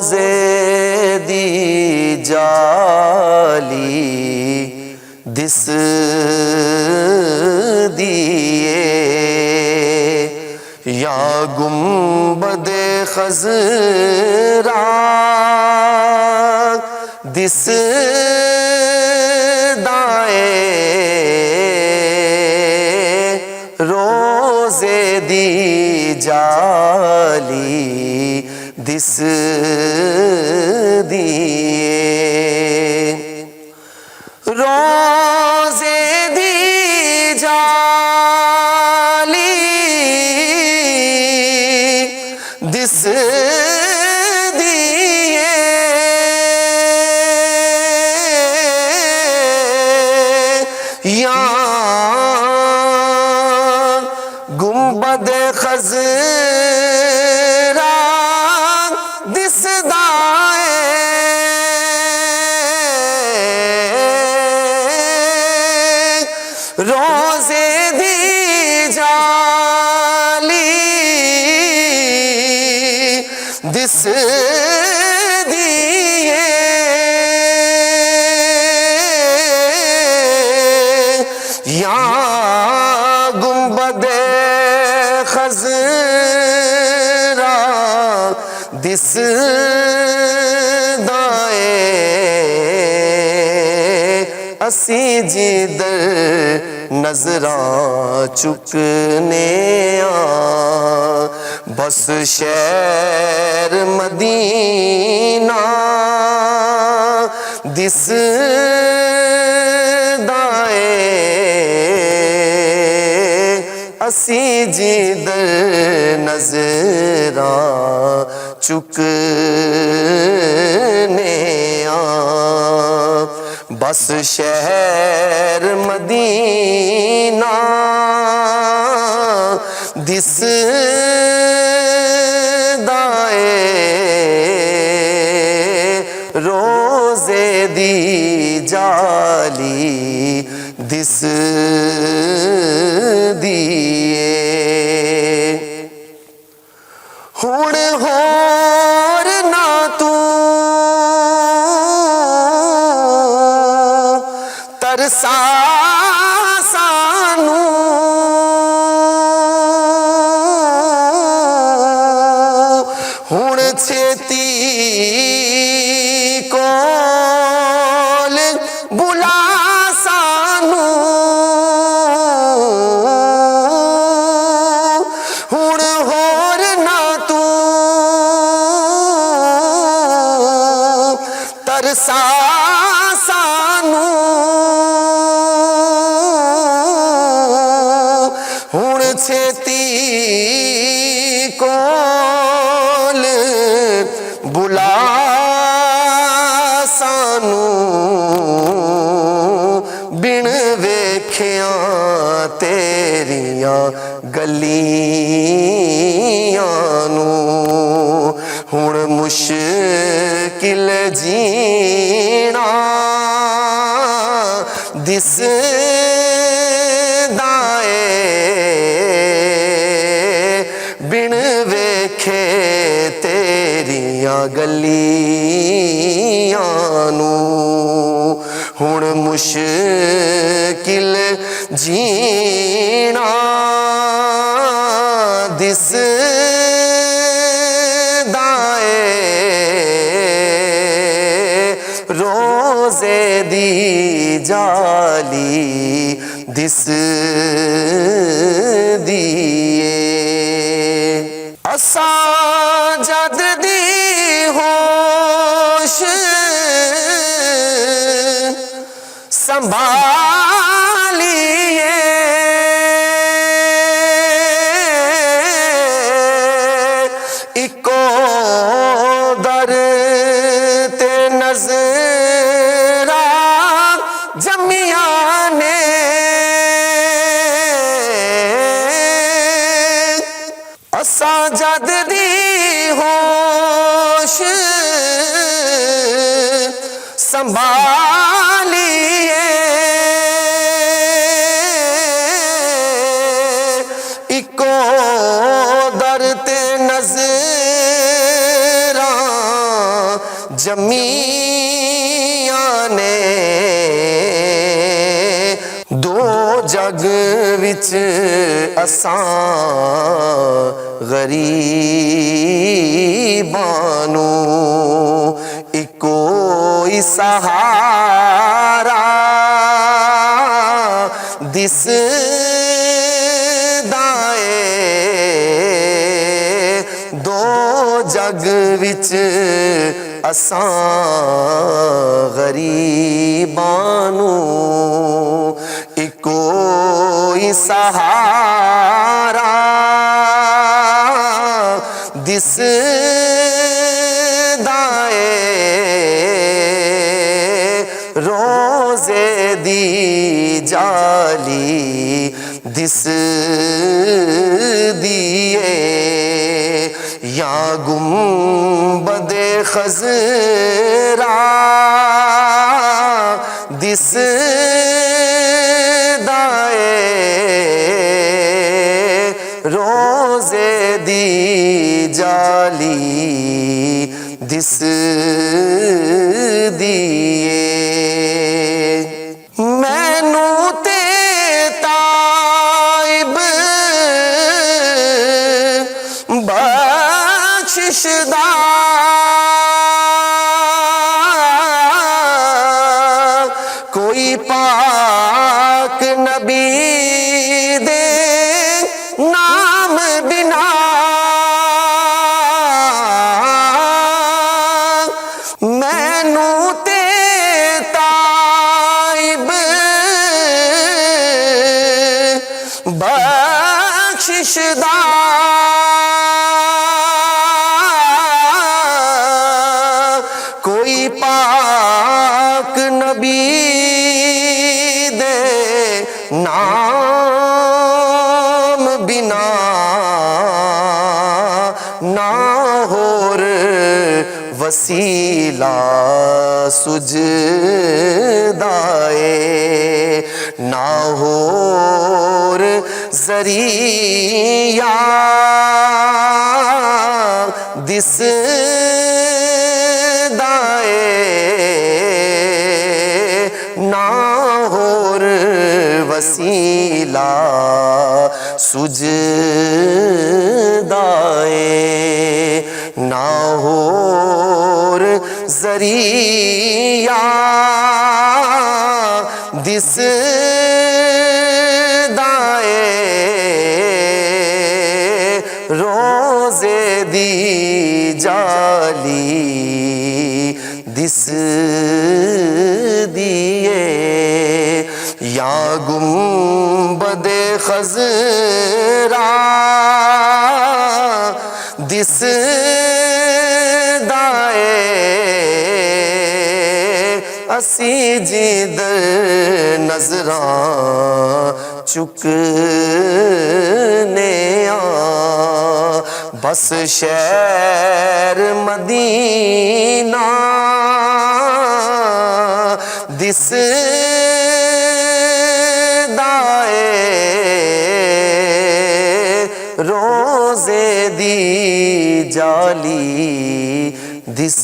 रोज़े दी जाली दिस दिए या गुंबदे खज़रा दिस दाए रोज़े दी जाली दिस दिए रोज़े दी जाली दिस दिए या गुंबद खज़रा दिस दाए रोज़े दी जाली दिस दिए या गुंबद खज़रा दिस दाए असी जिधर नज़रां चुकने बस शहर मदीना दिस दाए असी जिधर नज़रां चुकने बस शहर मदीना दिस दाए रोज़े दी जाली दिस दिए हुण होर ना तू तरसा सानू हुण छेती कोल बुला सानू हुण होर ना तू तरसा सानू हुण छेती कोल बुला सानू बिन वेखिया तेरिया गलियां नू हुण मुश्किल जीना दिस दाए बिन वेखे तेरिया गलियां नू हुण मुश्किल जीना दिस दाए रोज़े दी जाली दिस दिए असा जद दी होश संभालिए इको दर ते नज़रा जमिया ने असा जद दी होश संभालिए इको दर ते नज़रा जमिया ने दो जग विच असां गरीबां नूं इको ही सहारा दिसदा ए दो जग विच असां गरीबां नूं इको ही सहारा दिसदा ए रोज़े दी जाली दिसदी ए या गुंबदे खज़रा दिसदा ए रोज़े दी जाली दिसदी ए मैनू ते ताइब बख्शिशदा कोई पाक नबी दे नाम बिना मैनू ते ताइब बख्शिशदा कोई पाक नबी दे नाम बिना ना होर वसीला सुझदा ए ना होर ज़रिया दिसदा ए ना होर वसीला सुझदा ए ना होर ज़रिया दिसदा ए रोज़े दी जाली दिसदी ए या गुंबदे खज़रा दिसदा ए असी जिधर नज़रां चुकने आ बस शहर मदीना दिसदा ए रोज़े दी जाली दिस